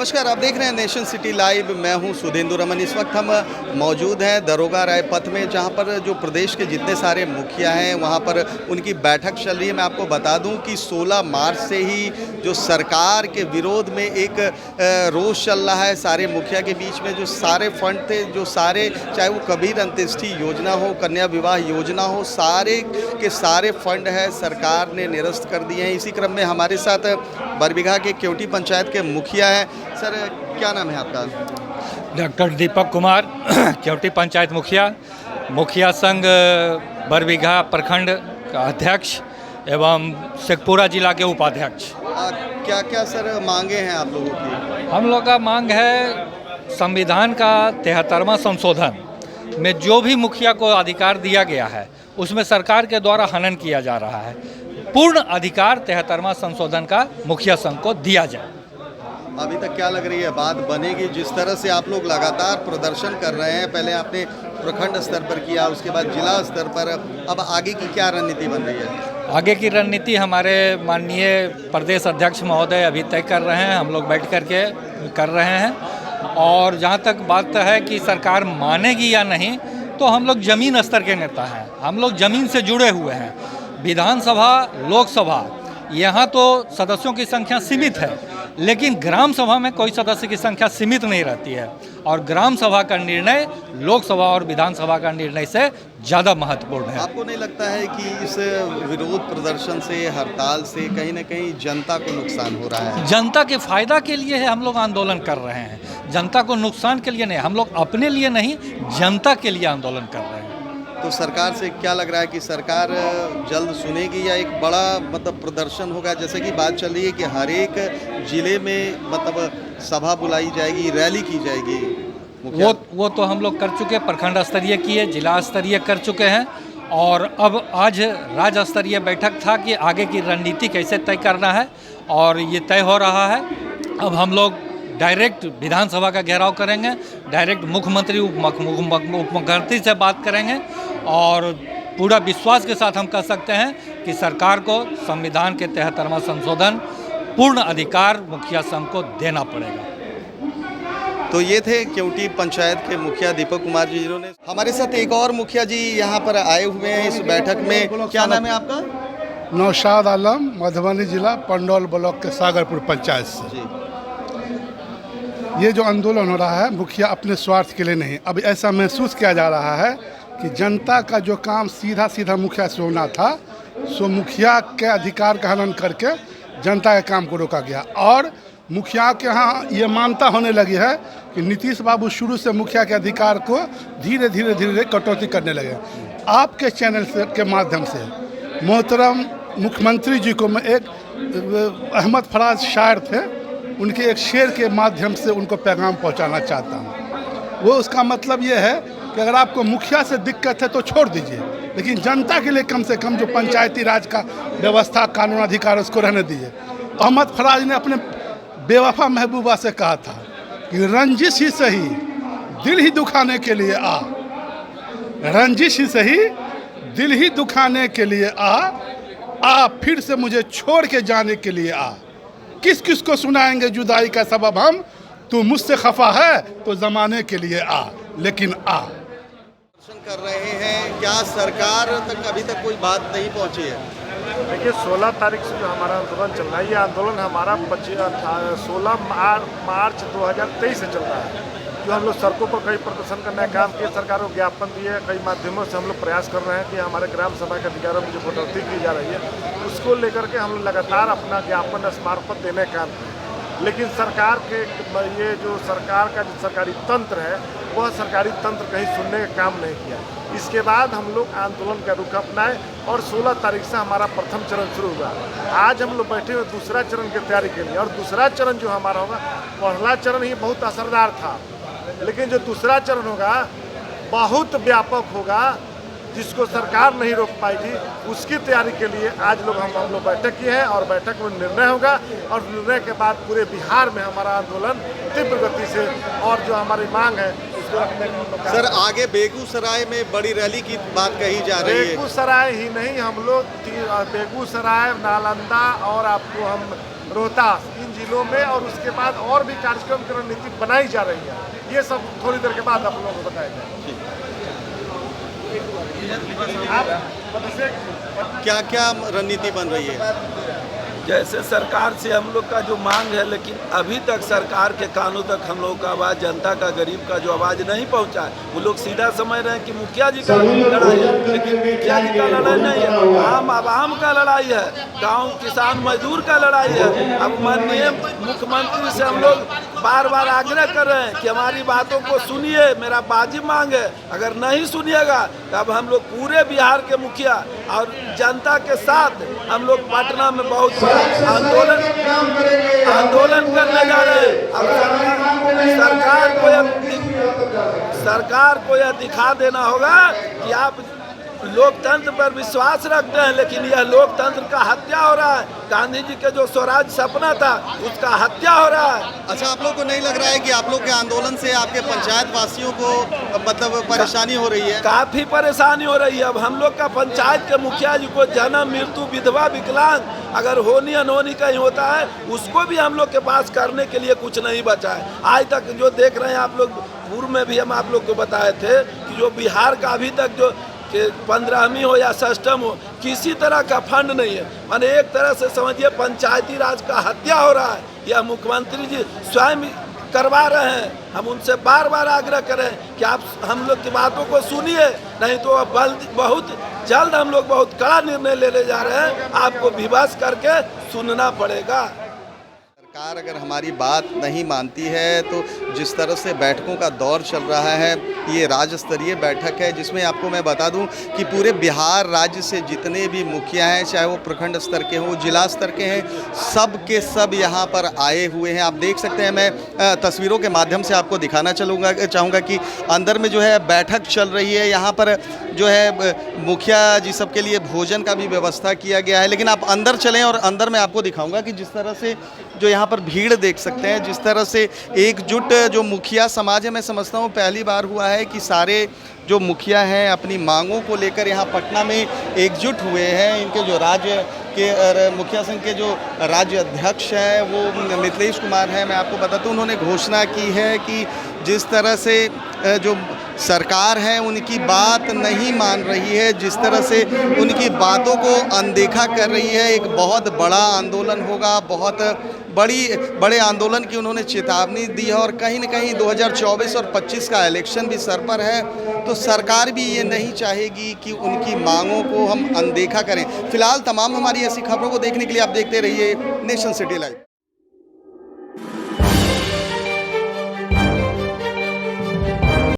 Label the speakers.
Speaker 1: नमस्कार, आप देख रहे हैं नेशन सिटी लाइव। मैं हूं सुधेंदु रमन। इस वक्त हम मौजूद हैं दरोगा राय पथ में, जहां पर जो प्रदेश के जितने सारे मुखिया हैं वहां पर उनकी बैठक चल रही है। मैं आपको बता दूं कि 16 मार्च से ही जो सरकार के विरोध में एक रोष चल रहा है सारे मुखिया के बीच में। जो सारे फंड थे, जो सारे, चाहे वो कबीर अंत्येष्टि योजना हो, कन्या विवाह योजना हो, सारे के सारे फंड है सरकार ने निरस्त कर दिए हैं। इसी क्रम में हमारे साथ बरबीघा के केवटी पंचायत के मुखिया हैं। सर, क्या नाम है आपका?
Speaker 2: डॉक्टर दीपक कुमार, केवटी पंचायत मुखिया संघ बरबीघा प्रखंड का अध्यक्ष एवं शेखपुरा जिला के उपाध्यक्ष।
Speaker 1: क्या क्या सर मांगे हैं आप लोगों की?
Speaker 2: हम लोग का मांग है संविधान का 73वां संशोधन में जो भी मुखिया को अधिकार दिया गया है उसमें सरकार के द्वारा हनन किया जा रहा है। पूर्ण अधिकार 73वां संशोधन का मुखिया संघ को दिया जाए।
Speaker 1: अभी तक क्या लग रही है बात बनेगी? जिस तरह से आप लोग लगातार प्रदर्शन कर रहे हैं, पहले आपने प्रखंड स्तर पर किया, उसके बाद जिला स्तर पर, अब आगे की क्या रणनीति बन रही है?
Speaker 2: आगे की रणनीति हमारे माननीय प्रदेश अध्यक्ष महोदय अभी तय कर रहे हैं, हम लोग बैठ करके कर रहे हैं। और जहाँ तक बात है कि सरकार मानेगी या नहीं, तो हम लोग ज़मीन स्तर के नेता हैं, हम लोग ज़मीन से जुड़े हुए हैं। विधानसभा, लोकसभा, यहाँ तो सदस्यों की संख्या सीमित है, लेकिन ग्राम सभा में कोई सदस्य की संख्या सीमित नहीं रहती है। और ग्राम सभा का निर्णय लोकसभा और विधानसभा का निर्णय से ज़्यादा महत्वपूर्ण है।
Speaker 1: आपको नहीं लगता है कि इस विरोध प्रदर्शन से, हड़ताल से कहीं ना कहीं जनता को नुकसान हो रहा है?
Speaker 2: जनता के फायदा के लिए हम लोग आंदोलन कर रहे हैं, जनता को नुकसान के लिए नहीं। हम लोग अपने लिए नहीं, जनता के लिए आंदोलन कर रहे हैं।
Speaker 1: तो सरकार से क्या लग रहा है कि सरकार जल्द सुनेगी या एक बड़ा प्रदर्शन होगा? जैसे कि बात चल रही है कि हर एक जिले में सभा बुलाई जाएगी, रैली की जाएगी।
Speaker 2: वो तो हम लोग कर चुके, प्रखंड स्तरीय किए, जिला स्तरीय कर चुके हैं। और अब आज राज्य स्तरीय बैठक था कि आगे की रणनीति कैसे तय करना है, और ये तय हो रहा है। अब हम लोग डायरेक्ट विधानसभा का घेराव करेंगे, डायरेक्ट मुख्यमंत्री उप मुख्यमंत्री से बात करेंगे, और पूरा विश्वास के साथ हम कह सकते हैं कि सरकार को संविधान के 73वां संशोधन पूर्ण अधिकार मुखिया संघ को देना पड़ेगा।
Speaker 1: तो ये थे केवटी पंचायत के मुखिया दीपक कुमार जी, जिन्होंने हमारे साथ एक और मुखिया जी यहाँ पर आए हुए हैं इस बैठक में। क्या नाम है आपका?
Speaker 3: नौशाद आलम, मधुबनी जिला पंडौल ब्लॉक के सागरपुर पंचायत से
Speaker 1: जी।
Speaker 3: ये जो आंदोलन हो रहा है, मुखिया अपने स्वार्थ के लिए नहीं, अब ऐसा महसूस किया जा रहा है कि जनता का जो काम सीधा सीधा मुखिया से होना था, सो मुखिया के अधिकार का हनन करके जनता के काम को रोका गया। और मुखिया के यहाँ ये मान्यता होने लगी है कि नीतीश बाबू शुरू से मुखिया के अधिकार को धीरे धीरे धीरे कटौती करने लगे। आपके चैनल से के माध्यम से मोहतरम मुख्यमंत्री जी को मैं एक अहमद फराज शायर थे, उनके एक शेर के माध्यम से उनको पैगाम पहुंचाना चाहता हूं। वो उसका मतलब ये है कि अगर आपको मुखिया से दिक्कत है तो छोड़ दीजिए, लेकिन जनता के लिए कम से कम जो पंचायती राज का व्यवस्था, कानून, अधिकार, उसको रहने दीजिए। अहमद फराज ने अपने बेवफा महबूबा से कहा था कि रंजिश ही सही दिल ही दुखाने के लिए आ, रंजिश ही सही दिल ही दुखाने के लिए आ फिर से मुझे छोड़ के जाने के लिए आ। किस किस को सुनाएंगे जुदाई का सबब हम, तू मुझसे खफा है तो जमाने के लिए आ, लेकिन आ।
Speaker 1: कर रहे हैं, क्या सरकार तक अभी तक कोई बात नहीं पहुंची है?
Speaker 4: देखिए, 16 तारीख से जो हमारा आंदोलन चल रहा है, ये आंदोलन हमारा 16 मार्च 2023 से चल रहा है। जो हम लोग सड़कों पर कई प्रदर्शन करने का काम किए, सरकार को ज्ञापन दिए, कई माध्यमों से हम लोग प्रयास कर रहे हैं कि हमारे ग्राम सभा के अधिकारों में जो कटौती की जा रही है उसको लेकर के हम लोग लगातार अपना ज्ञापन, स्मारकपत्र देने का काम किए। लेकिन सरकार के ये जो सरकार का जो सरकारी तंत्र है, वह सरकारी तंत्र कहीं सुनने का काम नहीं किया। इसके बाद हम लोग आंदोलन का रुख अपनाए और 16 तारीख से हमारा प्रथम चरण शुरू हुआ। आज हम लोग बैठे हुए दूसरा चरण की तैयारी के लिए, और दूसरा चरण जो हमारा होगा, पहला चरण ही बहुत असरदार था, लेकिन जो दूसरा चरण होगा बहुत व्यापक होगा, जिसको सरकार नहीं रोक पाएगी। उसकी तैयारी के लिए आज हम लोग बैठक किए हैं, और बैठक में निर्णय होगा, और निर्णय के बाद पूरे बिहार में हमारा आंदोलन तीव्र गति से, और जो हमारी मांग है रखने का हम लोग
Speaker 1: सर आगे बेगूसराय में बड़ी रैली की बात कही जा रही है।
Speaker 4: बेगूसराय ही नहीं, हम लोग बेगूसराय, नालंदा और आपको हम रोहतास, इन जिलों में, और उसके बाद और भी कार्यक्रम की रणनीति बनाई जा रही है। ये सब थोड़ी देर के बाद आप लोगों को बताएंगे।
Speaker 1: क्या क्या रणनीति बन रही है?
Speaker 5: जैसे सरकार से हम लोग का जो मांग है, लेकिन अभी तक सरकार के कानों तक हम लोग का आवाज़, जनता का, गरीब का जो आवाज़ नहीं पहुंचा है। वो लोग सीधा समझ रहे हैं कि मुखिया जी का लड़ाई है, लेकिन मुखिया जी का लड़ाई नहीं है, आम आवाम का लड़ाई है, गांव किसान मजदूर का लड़ाई है। अब माननीय मुख्यमंत्री से हम लोग बार बार आग्रह कर रहे हैं कि हमारी बातों को सुनिए, मेरा वाजिब मांग है। अगर नहीं सुनिएगा तो अब हम लोग पूरे बिहार के मुखिया और जनता के साथ हम लोग पटना में बहुत आंदोलन करने जा रहे हैं। अब सरकार को यह दिखा देना होगा कि आप लोकतंत्र पर विश्वास रखते हैं, लेकिन यह लोकतंत्र का हत्या हो रहा है। गांधी जी के जो स्वराज सपना था उसका हत्या हो रहा है।
Speaker 1: अच्छा, आप लोग को नहीं लग रहा है कि आप लोग के आंदोलन से आपके पंचायत वासियों को मतलब परेशानी हो रही है?
Speaker 5: काफी परेशानी हो रही है। अब हम लोग का पंचायत के मुखिया जी को जन्म, मृत्यु, विधवा, विकलांग अगर होनी अनहोनी कहीं होता है, उसको भी हम लोग के पास करने के लिए कुछ नहीं बचा है। आज तक जो देख रहे हैं आप लोग, पूर्व में भी हम आप लोग को बताए थे कि जो बिहार का अभी तक जो 15वीं हो या 6वीं हो, किसी तरह का फंड नहीं है। माने एक तरह से समझिए पंचायती राज का हत्या हो रहा है। यह मुख्यमंत्री जी स्वयं करवा रहे हैं। हम उनसे बार बार आग्रह करें कि आप हम लोग की बातों को सुनिए, नहीं तो बहुत जल्द हम लोग बहुत कड़ा निर्णय लेने जा रहे हैं। आपको विवश करके सुनना पड़ेगा।
Speaker 1: सरकार अगर हमारी बात नहीं मानती है तो जिस तरह से बैठकों का दौर चल रहा है, ये राज्य स्तरीय बैठक है जिसमें आपको मैं बता दूं कि पूरे बिहार राज्य से जितने भी मुखिया हैं, चाहे वो प्रखंड स्तर के हों, जिला स्तर के हैं, सब के सब यहाँ पर आए हुए हैं। आप देख सकते हैं, मैं तस्वीरों के माध्यम से आपको दिखाना चाहूँगा कि अंदर में जो है बैठक चल रही है। यहाँ पर जो है मुखिया जी सब के लिए भोजन का भी व्यवस्था किया गया है। लेकिन आप अंदर चलें और अंदर मैं आपको दिखाऊँगा कि जिस तरह से जो यहाँ पर भीड़ देख सकते हैं, जिस तरह से एकजुट जो मुखिया समाज है, मैं समझता हूँ पहली बार हुआ है कि सारे जो मुखिया हैं अपनी मांगों को लेकर यहाँ पटना में एकजुट हुए हैं। इनके जो राज्य के मुखिया संघ के जो राज्य अध्यक्ष हैं वो मिथिलेश कुमार हैं। मैं आपको बता दूँ, उन्होंने घोषणा की है कि जिस तरह से जो सरकार है उनकी बात नहीं मान रही है, जिस तरह से उनकी बातों को अनदेखा कर रही है, एक बहुत बड़ा आंदोलन होगा, बहुत बड़े आंदोलन की उन्होंने चेतावनी दी है। और कहीं न कहीं 2024 और 25 का इलेक्शन भी सर पर है, तो सरकार भी ये नहीं चाहेगी कि उनकी मांगों को हम अनदेखा करें। फिलहाल तमाम हमारी ऐसी खबरों को देखने के लिए आप देखते रहिए नेशन सिटी लाइव।